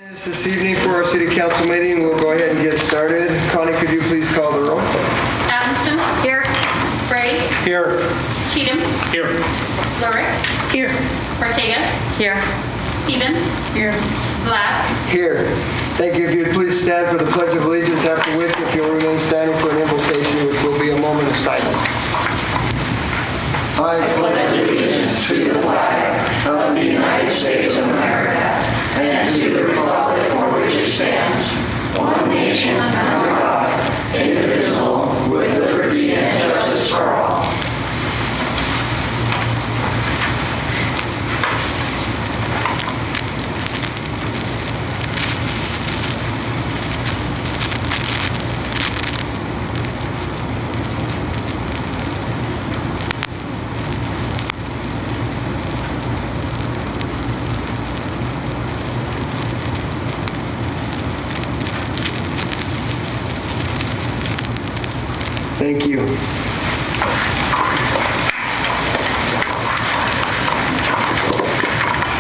This evening for our city council meeting, we'll go ahead and get started. Connie, could you please call the roll? Adamson. Here. Bray. Here. Cheatham. Here. Lurick. Here. Ortega. Here. Stevens. Here. Black. Here. Thank you. If you'd please stand for the Pledge of Allegiance, after which, if you'll remain standing for an invocation, which will be a moment of silence. I pledge allegiance to the flag of the United States of America and to the republic for which it stands, one nation under God, indivisible, with liberty and justice for all. Thank you.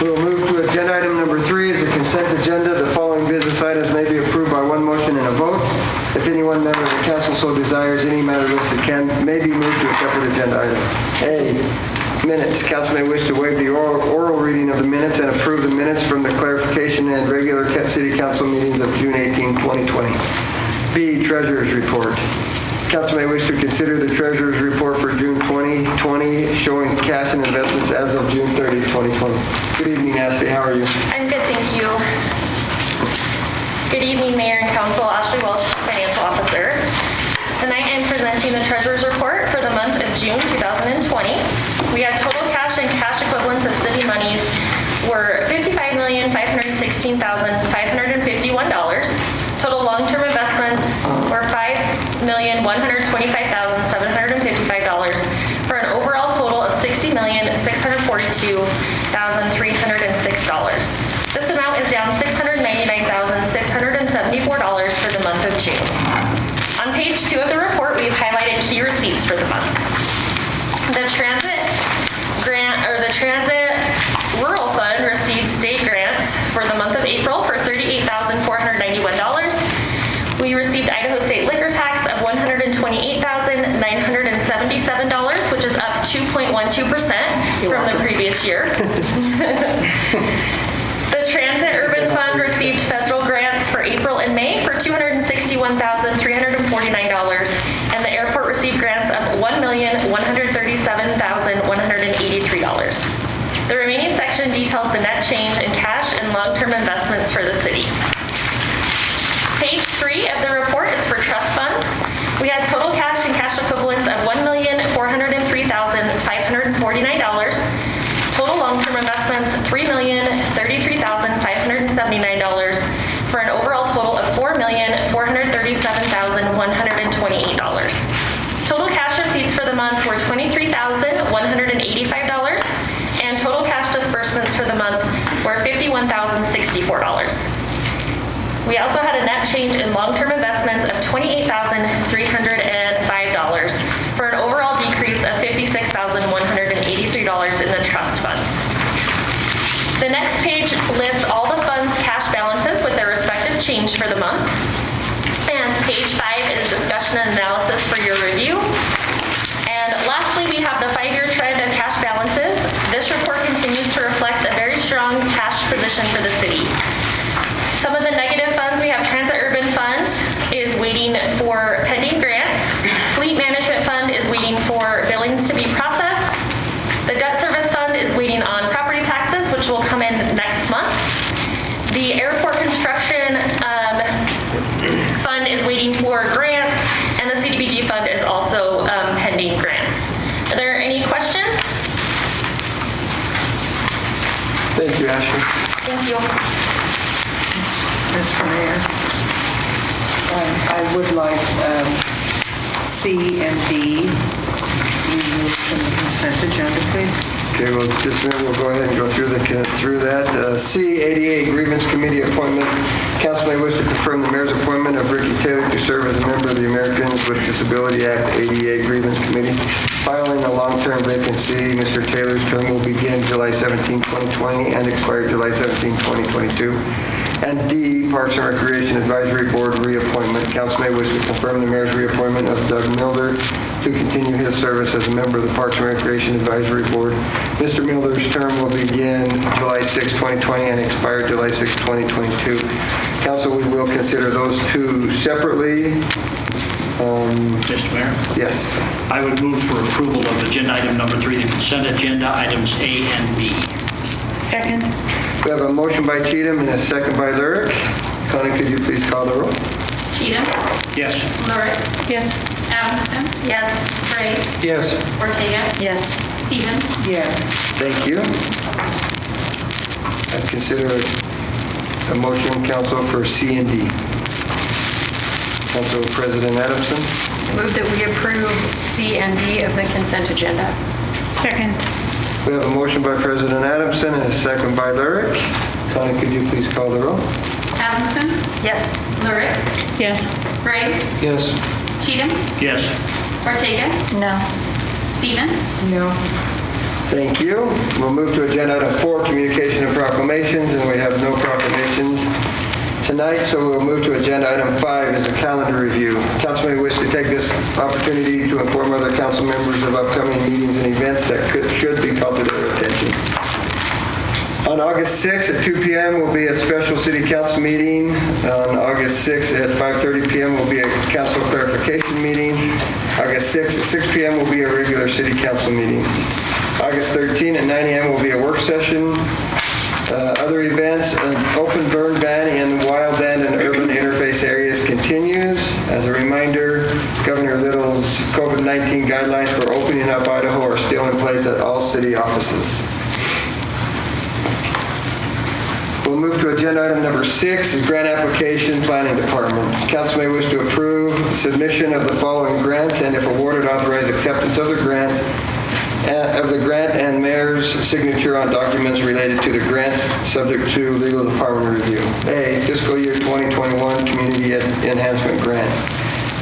We will move to agenda item number 3 is the consent agenda. The following business items may be approved by one motion and a vote. If any one member of the council so desires, any matter listed may be moved to a separate agenda item. A, minutes. Council may wish to waive the oral reading of the minutes and approve the minutes from the clarification and regular city council meetings of June 18, 2020. B, treasurer's report. Council may wish to consider the treasurer's report for June 2020 showing cash and investments as of June 30, 2020. Good evening, Ashley. How are you? I'm good, thank you. Good evening, Mayor and Council. Ashley Welsh, Financial Officer. Tonight I'm presenting the treasurer's report for the month of June 2020. We had total cash and cash equivalents of city monies were $55,516,551. Total long-term investments were $5,125,755 for an overall total of $60,642,306. This amount is down $699,674 for the month of June. On page 2 of the report, we've highlighted key receipts for the month. The transit rural fund received state grants for the month of April for $38,491. We received Idaho State liquor tax of $128,977, which is up 2.12% from the previous year. The Transit Urban Fund received federal grants for April and May for $261,349, and the airport received grants of $1,137,183. The remaining section details the net change in cash and long-term investments for the city. Page 3 of the report is for trust funds. We had total cash and cash equivalents of $1,403,549. Total long-term investments, $3,033,579 for an overall total of $4,437,128. Total cash receipts for the month were $23,185, and total cash disbursements for the month were $51,064. We also had a net change in long-term investments of $28,305 for an overall decrease of $56,183 in the trust funds. The next page lists all the funds' cash balances with their respective change for the month. And page 5 is discussion and analysis for your review. And lastly, we have the 5-year trend of cash balances. This report continues to reflect a very strong cash position for the city. Some of the negative funds, we have Transit Urban Fund is waiting for pending grants. Fleet Management Fund is waiting for billings to be processed. The Debt Service Fund is waiting on property taxes, which will come in next month. The Airport Construction Fund is waiting for grants, and the CDBG Fund is also pending grants. Are there any questions? Thank you, Ashley. Thank you. Mr. Mayor, I would like C and D removed from the consent agenda, please. Okay, well, just a minute, we'll go ahead and go through that. C, ADA Grievance Committee appointment. Council may wish to confirm the mayor's appointment of Ricky Taylor to serve as a member of the Americans with Disability Act ADA Grievance Committee. Filing a long-term vacancy, Mr. Taylor's term will begin July 17, 2020 and expire July 17, 2022. And D, Parks and Recreation Advisory Board reappointment. Council may wish to confirm the mayor's reappointment of Doug Milder to continue his service as a member of the Parks and Recreation Advisory Board. Mr. Milder's term will begin July 6, 2020 and expire July 6, 2022. Council, we will consider those two separately. Mr. Mayor, Yes. I would move for approval of agenda item number 3, the consent agenda, items A and B. Second. We have a motion by Cheatham and a second by Lurick. Connie, could you please call the roll? Cheatham. Yes. Lurick. Yes. Adamson. Yes. Gray. Yes. Ortega. Yes. Stevens. Yes. Thank you. I consider a motion, Council, for C and D. Council President Adamson. Move that we approve C and D of the consent agenda. Second. We have a motion by President Adamson and a second by Lurick. Connie, could you please call the roll? Adamson. Yes. Lurick. Yes. Gray. Yes. Cheatham. Yes. Ortega. No. Stevens. No. Thank you. We'll move to agenda item 4, communication and proclamations, and we have no proclamations tonight, so we'll move to agenda item 5 is a calendar review. Council may wish to take this opportunity to inform other council members of upcoming meetings and events that should be called to their attention. On August 6th at 2 p.m. will be a special city council meeting. On August 6th at 5:30 p.m. will be a council clarification meeting. August 6th at 6 p.m. will be a regular city council meeting. August 13th at 9 a.m. will be a work session. Other events, an open burn ban in wildland and urban interface areas continues. As a reminder, Governor Little's COVID-19 guidelines for opening up Idaho are still in place at all city offices. We'll move to agenda item number 6 is grant application, planning department. Council may wish to approve submission of the following grants and if awarded, authorize acceptance of the grants of the grant and mayor's signature on documents related to the grants subject to legal department review. A, fiscal year 2021 community enhancement grant.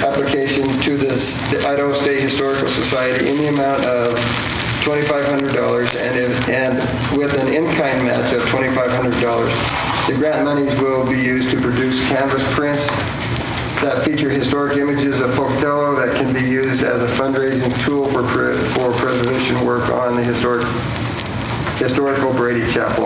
Application to the Idaho State Historical Society in the amount of $2,500 and with an in-kind match of $2,500. The grant monies will be used to produce canvas prints that feature historic images of Pocatello that can be used as a fundraising tool for preservation work on the historical Brady Chapel.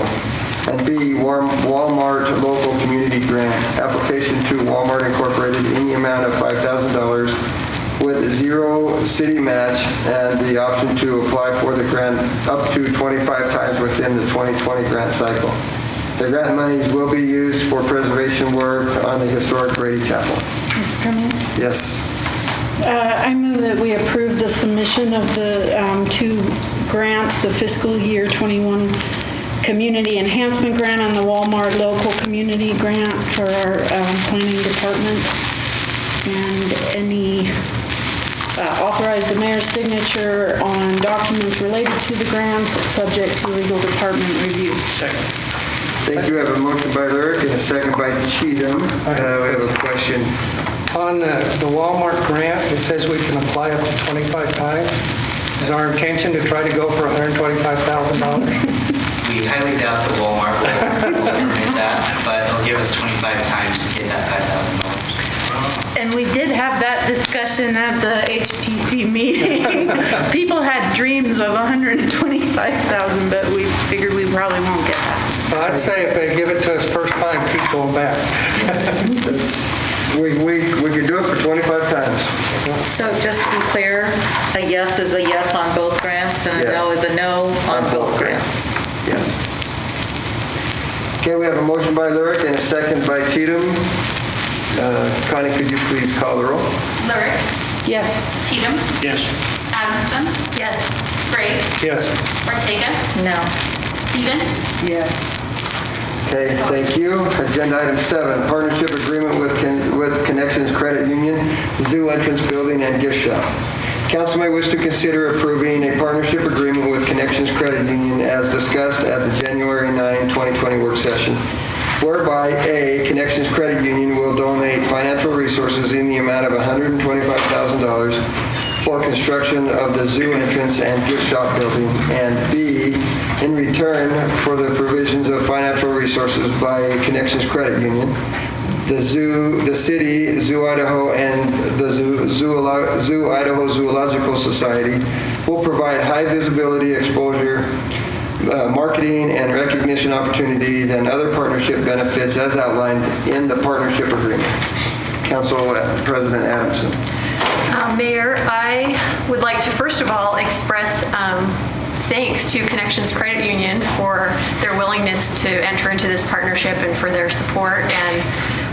And B, Walmart local community grant. Application to Walmart Incorporated in the amount of $5,000 with zero city match and the option to apply for the grant up to 25 times within the 2020 grant cycle. The grant monies will be used for preservation work on the historic Brady Chapel. Mr. Chairman, Yes. I move that we approve the submission of the 2 grants, the fiscal year 21 community enhancement grant and the Walmart local community grant for our planning department. And any authorize the mayor's signature on documents related to the grants subject to legal department review. Second. Thank you. I have a motion by Lurick and a second by Cheatham. We have a question. On the Walmart grant, it says we can apply up to 25 times. Is our intention to try to go for $125,000? We highly doubt that Walmart will permit that, but it'll give us 25 times to get that $5,000. And we did have that discussion at the HPC meeting. People had dreams of $125,000, but we figured we probably won't get that. Well, I'd say if they give it to us first time, keep going back. We could do it for 25 times. So just to be clear, a yes is a yes on both grants and a no Yes. is a no on both grants. Yes. Okay, we have a motion by Lurick and a second by Cheatham. Connie, could you please call the roll? Lurick. Yes. Cheatham. Yes. Adamson. Yes. Gray. Yes. Ortega. No. Stevens. Yes. Okay, thank you. Agenda item 7, partnership agreement with Connections Credit Union, zoo entrance building and gift shop. Council may wish to consider approving a partnership agreement with Connections Credit Union as discussed at the January 9, 2020 work session, whereby A, Connections Credit Union will donate financial resources in the amount of $125,000 for construction of the zoo entrance and gift shop building, and B, in return for the provisions of financial resources by Connections Credit Union, the city, Zoo Idaho, and the Zoo Idaho Zoological Society will provide high visibility exposure, marketing and recognition opportunities, and other partnership benefits as outlined in the partnership agreement. Council President Adamson. Mayor, I would like to first of all express thanks to Connections Credit Union for their willingness to enter into this partnership and for their support and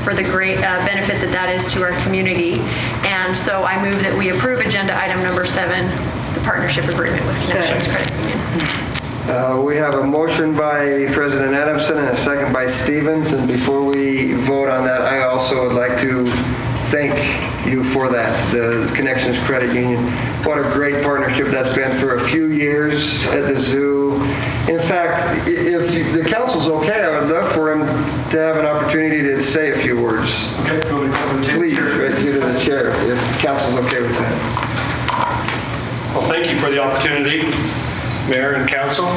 for the great benefit that is to our community. And so I move that we approve agenda item number 7, the partnership agreement with Connections Credit Union. We have a motion by President Adamson and a second by Stevens. And before we vote on that, I also would like to thank you for that, the Connections Credit Union. What a great partnership that's been for a few years at the zoo. In fact, if the council's okay, I would love for him to have an opportunity to say a few words. Okay, please, right here to the chair, if council's okay with that. Well, thank you for the opportunity, Mayor and Council.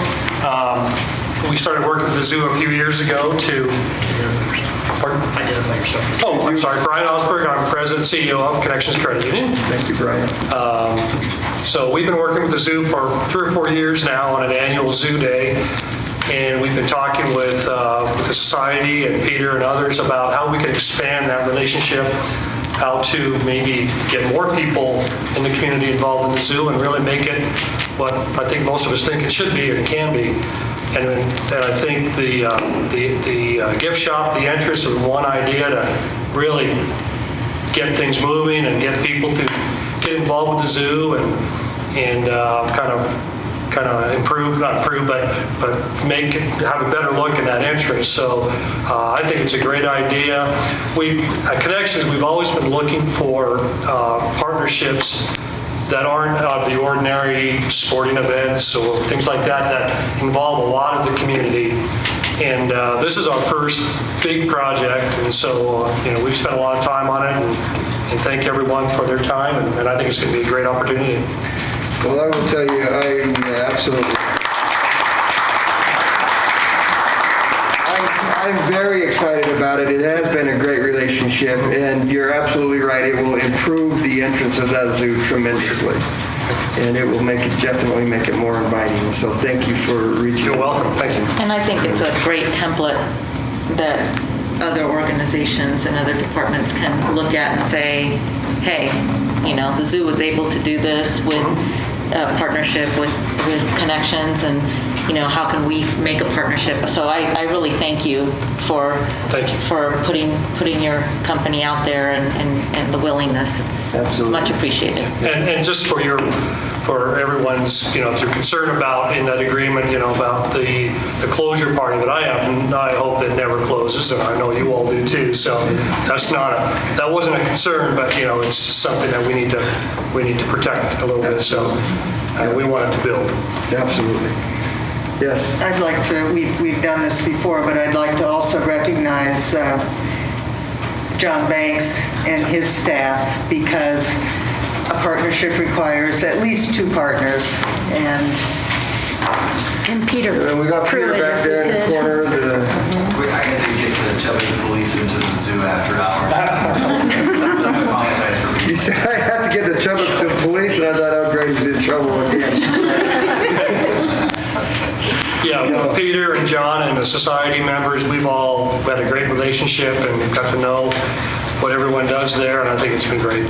We started working with the zoo a few years ago to... Pardon? Identify yourself. Oh, I'm sorry. Brian Osberg. I'm President and CEO of Connections Credit Union. Thank you, Brian. So we've been working with the zoo for 3 or 4 years now on an annual zoo day. And we've been talking with the society and Peter and others about how we can expand that relationship, how to maybe get more people in the community involved in the zoo and really make it what I think most of us think it should be and can be. And I think the gift shop, the entrance is one idea to really get things moving and get people to get involved with the zoo and kind of improve, not improve, but have a better look in that entrance. So I think it's a great idea. At Connections, we've always been looking for partnerships that aren't of the ordinary sporting events or things like that involve a lot of the community. And this is our first big project, and so we've spent a lot of time on it, and thank everyone for their time, and I think it's going to be a great opportunity. Well, I will tell you, absolutely. I'm very excited about it. It has been a great relationship, and you're absolutely right. It will improve the entrance of that zoo tremendously, and it will definitely make it more inviting. So thank you for reaching out. You're welcome. Thank you. And I think it's a great template that other organizations and other departments can look at and say, hey, the zoo was able to do this with a partnership with Connections, and how can we make a partnership? So I really thank you for putting your company out there and the willingness. It's much appreciated. And just for everyone's through concern about in that agreement, about the closure part of it, I hope it never closes, and I know you all do too. So that wasn't a concern, but it's something that we need to protect a little bit. So we want it to build. Absolutely. Yes. I'd like to, we've done this before, but I'd like to also recognize John Banks and his staff, because a partnership requires at least 2 partners. And Peter. And we got Peter back there in the corner. I had to get the chubby police into the zoo after hours. I apologize for being You said I have to get the trouble to the police, and I thought, oh, great, he's in trouble again. Yeah, Peter and John and the society members, we've all had a great relationship and got to know what everyone does there, and I think it's been great.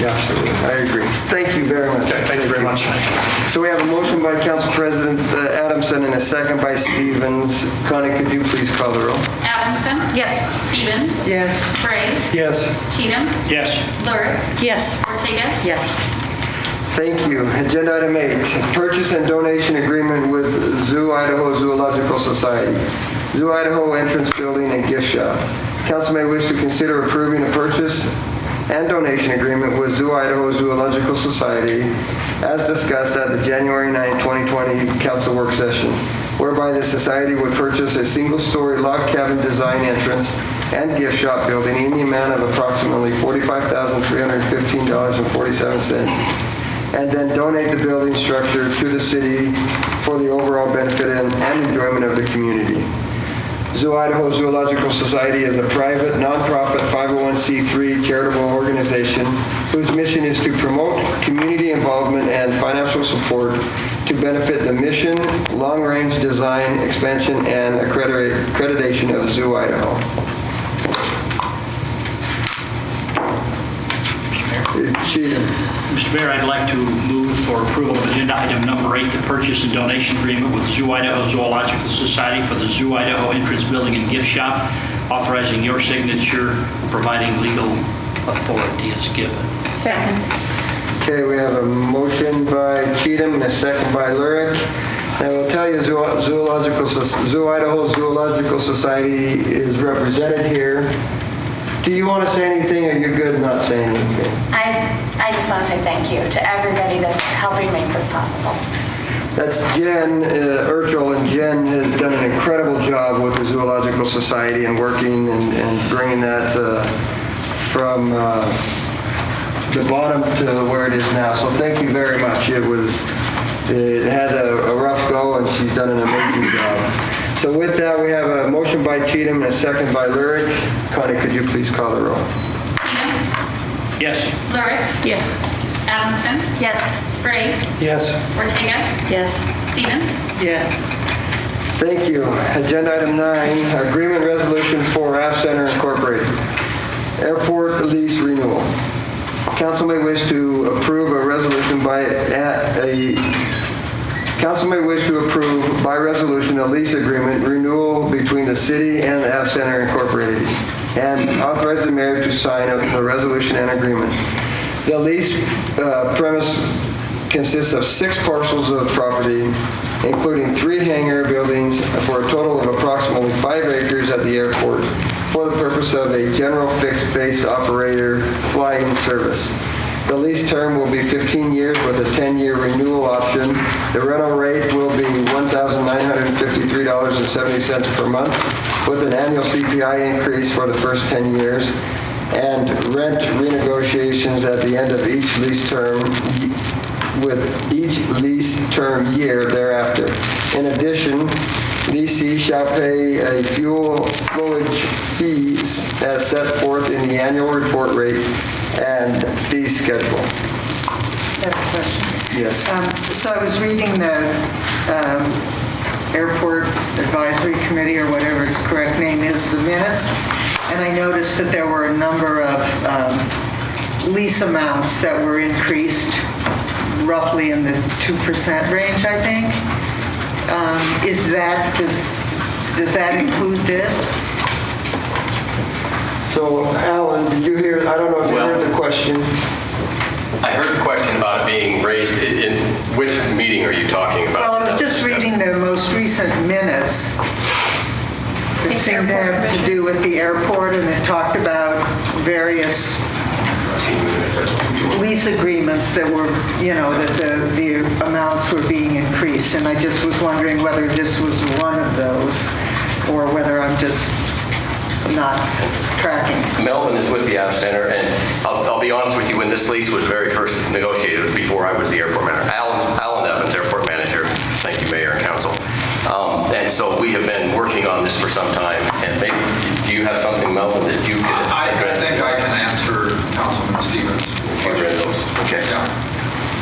Yeah, absolutely. I agree. Thank you very much. Okay, thank you very much. So we have a motion by Council President Adamson and a second by Stevens. Connie, could you please call the roll? Adamson? Yes. Stevens? yes, Bray? Yes. Cheatham? Yes. Lurick? Yes. Ortega? Yes. Thank you. Agenda item 8, purchase and donation agreement with Zoo Idaho Zoological Society. Zoo Idaho entrance building and gift shop. Council may wish to consider approving a purchase and donation agreement with Zoo Idaho Zoological Society as discussed at the January 9, 2020 council work session, whereby the society would purchase a single-story log cabin design entrance and gift shop building in the amount of approximately $45,315.47, and then donate the building structure to the city for the overall benefit and enjoyment of the community. Zoo Idaho Zoological Society is a private, nonprofit 501c3 charitable organization whose mission is to promote community involvement and financial support to benefit the mission, long-range design, expansion, and accreditation of Zoo Idaho. Mr. Mayor, I'd like to move for approval of agenda item number 8, the purchase and donation agreement with Zoo Idaho Zoological Society for the Zoo Idaho entrance building and gift shop, authorizing your signature, providing legal authority is given. Second. Okay, we have a motion by Cheatham and a second by Lurick. And I will tell you, Zoo Idaho Zoological Society is represented here. Do you want to say anything, or are you good not saying anything? I just want to say thank you to everybody that's helping make this possible. That's Jen Urchel, and Jen has done an incredible job with the Zoological Society and working and bringing that from the bottom to where it is now. So thank you very much. It had a rough go, and she's done an amazing job. So with that, we have a motion by Cheatham and a second by Lurick. Connie, could you please call the roll? Cheatham. Yes. Lurick. Yes. Adamson. Yes. Gray. Yes. Ortega. Yes. Stevens. Yes. Thank you. Agenda item 9, agreement resolution for App Center Incorporated. Airport lease renewal. Council may wish to approve a resolution by resolution a lease agreement renewal between the city and the App Center Incorporated, and authorize the mayor to sign the resolution and agreement. The lease premise consists of 6 parcels of property, including 3 hangar buildings for a total of approximately 5 acres at the airport for the purpose of a general fixed base operator flying service. The lease term will be 15 years with a 10-year renewal option. The rental rate will be $1,953.70 per month with an annual CPI increase for the first 10 years and rent renegotiations at the end of each lease term with each lease term year thereafter. In addition, lessee shall pay a fuel flowage fee as set forth in the annual report rates and fee schedule. I have a question. Yes. So I was reading the Airport Advisory Committee, or whatever its correct name is, the minutes, and I noticed that there were a number of lease amounts that were increased roughly in the 2% range, I think. Does that include this? So, Alan, did you hear, I don't know if you heard the question. I heard the question about it being raised. In which meeting are you talking about? Well, I was just reading the most recent minutes that seemed to have to do with the airport, and it talked about various lease agreements that were, that the amounts were being increased. And I just was wondering whether this was one of those, or whether I'm just not tracking. Melvin is with the App Center, and I'll be honest with you, when this lease was very first negotiated, it was before I was the airport manager. Alan Evans, airport manager. Thank you, Mayor and Council. And so we have been working on this for some time. And maybe, do you have something, Melvin, that you could address? I think I can answer Councilman Stevens' questions. Okay. Yeah,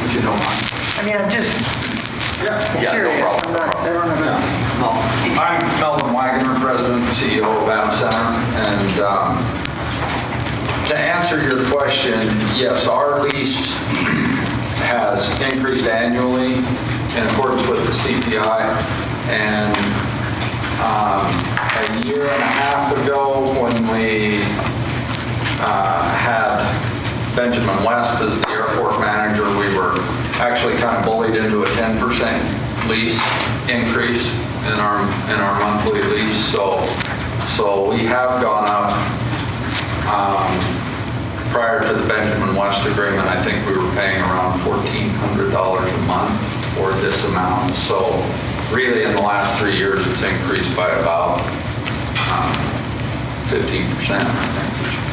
if you don't mind. I mean, I'm just curious. No problem. I don't know. No. I'm Melvin Wagner, President and CEO of App Center. And to answer your question, yes, our lease has increased annually in accordance with the CPI. And a year and a half ago, when we had Benjamin West as the airport manager, we were actually kind of bullied into a 10% lease increase in our monthly lease. So we have gone up prior to the last agreement, I think we were paying around $1,400 a month for this amount. So really, in the last 3 years, it's increased by about 15%, I think,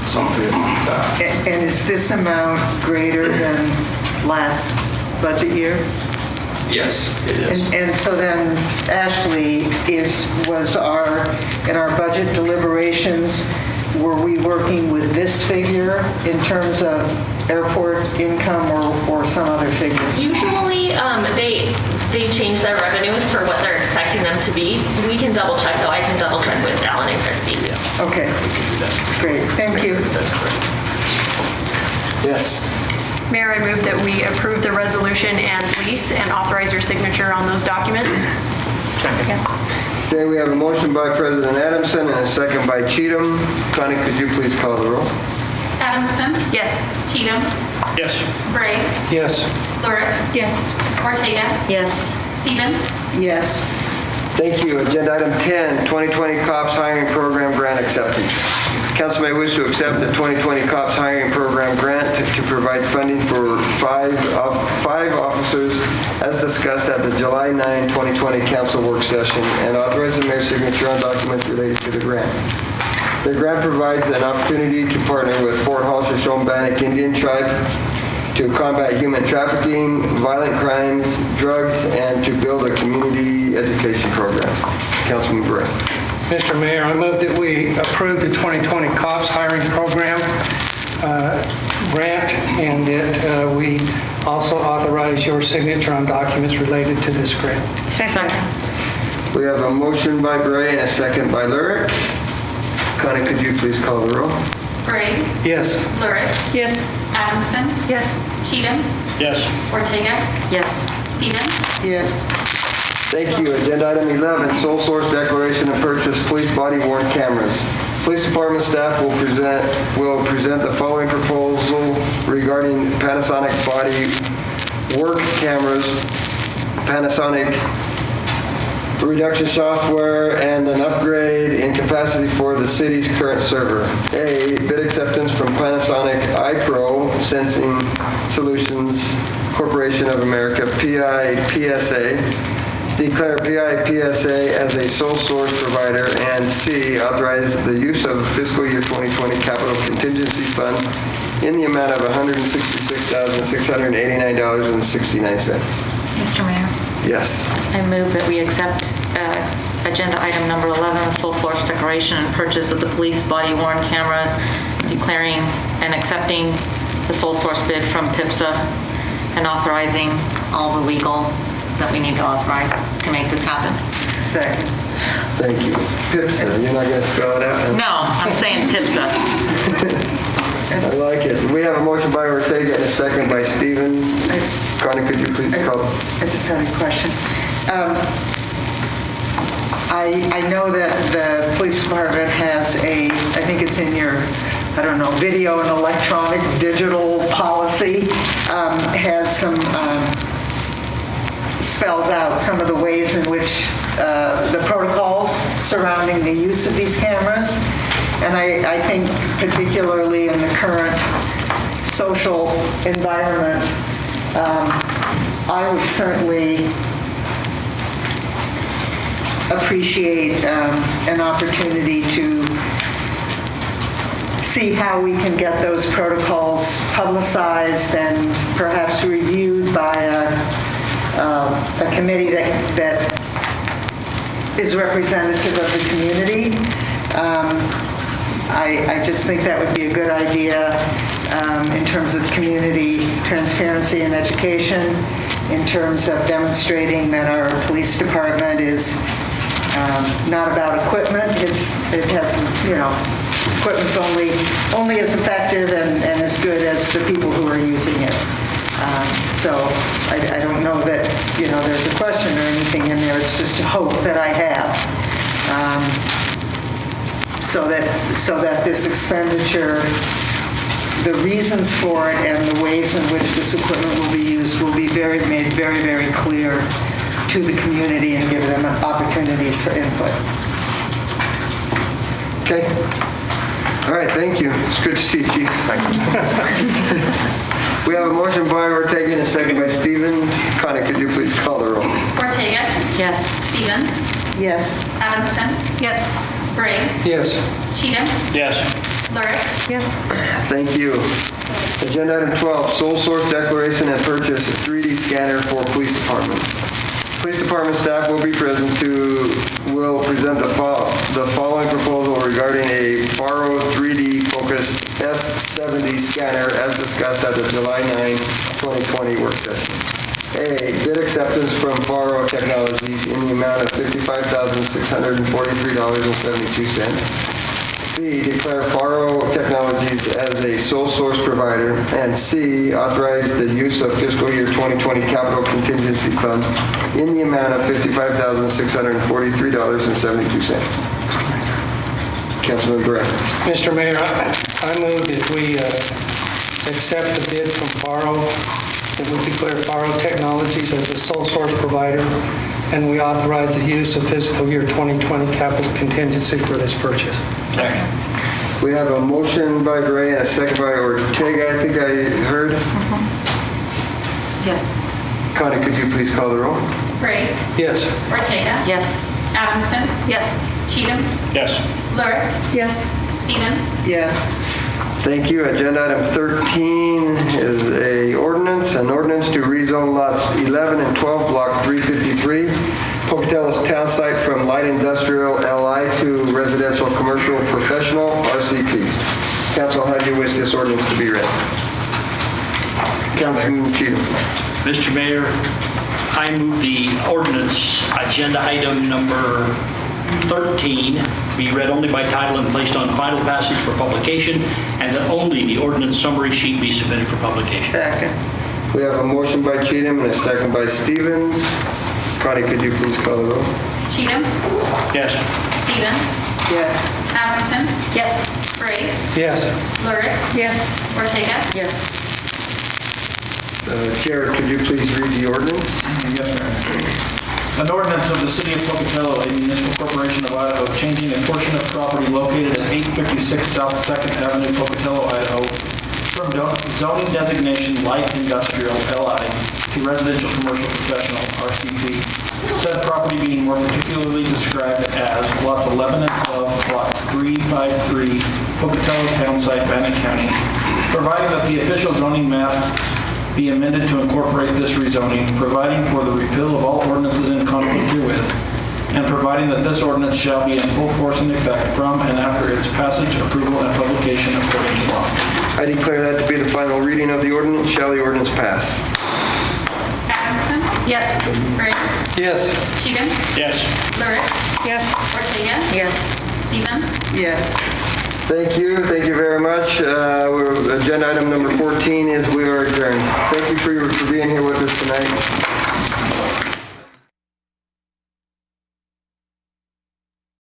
something like that. And is this amount greater than last budget year? Yes, it is. And so then, Ashley, in our budget deliberations, were we working with this figure in terms of airport income or some other figure? Usually, they change their revenues for what they're expecting them to be. We can double check though. I can double check with Alan and Christy. Okay, great, thank you. That's correct. Yes. Mayor, I move that we approve the resolution and lease and authorize your signature on those documents. Say we have a motion by President Adamson and a second by Cheatham. Connie, could you please call the roll? Adamson. Yes. Cheatham. Yes. Gray. Yes. Lurick. Yes. Ortega. Yes. Stevens. Yes. Thank you. Agenda item 10, 2020 COPS Hiring Program Grant Acceptance. Council may wish to accept the 2020 COPS Hiring Program grant to provide funding for five officers as discussed at the July 9, 2020 council work session and authorize the mayor's signature on documents related to the grant. The grant provides an opportunity to partner with Fort Hall Shoshone-Bannock Indian tribes to combat human trafficking, violent crimes, drugs, and to build a community education program. Councilman Bray. Mr. Mayor, I move that we approve the 2020 COPS hiring program grant and that we also authorize your signature on documents related to this grant. Second. We have a motion by Bray and a second by Lurick. Connie, could you please call the roll? Gray. Yes. Lurick. Yes. Adamson. Yes. Cheatham. Yes. Ortega. Yes. Stevens. Yes. Thank you. Agenda item 11, sole source declaration to purchase police body worn cameras. Police department staff will present the following proposal regarding Panasonic body work cameras, Panasonic reduction software, and an upgrade in capacity for the city's current server. A, bid acceptance from Panasonic iPro Sensing Solutions Corporation of America, PIPSA. Declare PIPSA as a sole source provider, and C, authorize the use of fiscal year 2020 capital contingency fund in the amount of $166,689.69. Mr. Mayor, Yes. I move that we accept agenda item number 11, sole source declaration and purchase of the police body worn cameras, declaring and accepting the sole source bid from PIPSA and authorizing all the legal that we need to authorize to make this happen. Second. Thank you. PIPSA, you're not going to spell it out? No, I'm saying PIPSA. I like it. We have a motion by Ortega and a second by Stevens. Connie, could you please call? I just had a question. I know that the police department has I think it's in your, I don't know, video and electronic digital policy, has some, spells out some of the ways in which the protocols surrounding the use of these cameras. And I think particularly in the current social environment, I would certainly appreciate an opportunity to see how we can get those protocols publicized and perhaps reviewed by a committee that is representative of the community. I just think that would be a good idea in terms of community transparency and education, in terms of demonstrating that our police department is not about equipment. It has, equipment's only as effective and as good as the people who are using it. So I don't know that, there's a question or anything in there. It's just a hope that I have. So that this expenditure, the reasons for it and the ways in which this equipment will be used will be made very, very clear to the community and give them opportunities for input. Okay. All right, thank you. It's good to see you, Chief. Thank you. We have a motion by Ortega and a second by Stevens. Connie, could you please call the roll? Ortega. Yes. Stevens. Yes. Adamson. Yes. Gray. Yes. Cheatham. Yes. Lurick. Yes. Thank you. Agenda item 12, sole source declaration and purchase 3D scanner for police department. Police department staff will be present will present the following proposal regarding a Faro 3D focused S70 scanner as discussed at the July 9, 2020 work session. A, bid acceptance from Faro Technologies in the amount of $55,643.72. B, declare Faro Technologies as a sole source provider. And C, authorize the use of fiscal year 2020 capital contingency funds in the amount of $55,643.72. Councilman Bray. Mr. Mayor, I move that we accept the bid from Faro, that we declare Faro Technologies as the sole source provider, and we authorize the use of fiscal year 2020 capital contingency for this purchase. Second. We have a motion by Bray and a second by Ortega, I think I heard. Yes. Connie, could you please call the roll? Gray. Yes. Ortega. Yes. Adamson. Yes. Cheatham. Yes. Lurick. Yes. Stevens. Yes. Thank you. Agenda item 13 is an ordinance to rezone lots 11 and 12, block 353, Pocatello town site from light industrial LI to residential commercial professional RCP. Council, how do you wish this ordinance to be read? Councilman Cheatham. Mr. Mayor, I move the ordinance, agenda item number 13, be read only by title and placed on final passage for publication, and that only the ordinance summary sheet be submitted for publication. Second. We have a motion by Cheatham and a second by Stevens. Connie, could you please call the roll? Cheatham. Yes. Stevens. Yes. Adamson. Yes. Gray. Yes. Lurick. Yes. Ortega. Yes. Jared, could you please read the ordinance? Yes, Mayor. An ordinance of the City of Pocatello, a municipal corporation of Idaho, changing a portion of property located at 856 South 2nd Avenue, Pocatello, Idaho, from zoning designation light industrial LI to residential commercial professional RCP. Said property being more particularly described as lots 11 and 12, block 353, Pocatello Town Site, Bannock County, providing that the official zoning map be amended to incorporate this rezoning, providing for the repeal of all ordinances in conflict herewith, and providing that this ordinance shall be in full force and effect from and after its passage, approval, and publication according to law. I declare that to be the final reading of the ordinance. Shall the ordinance pass? Adamson. Yes. Gray. Yes. Cheatham. Yes. Lurick. Yes. Ortega. Yes. Stevens. Yes. Thank you very much. Agenda item number 14 is we are adjourned. Thank you for being here with us tonight.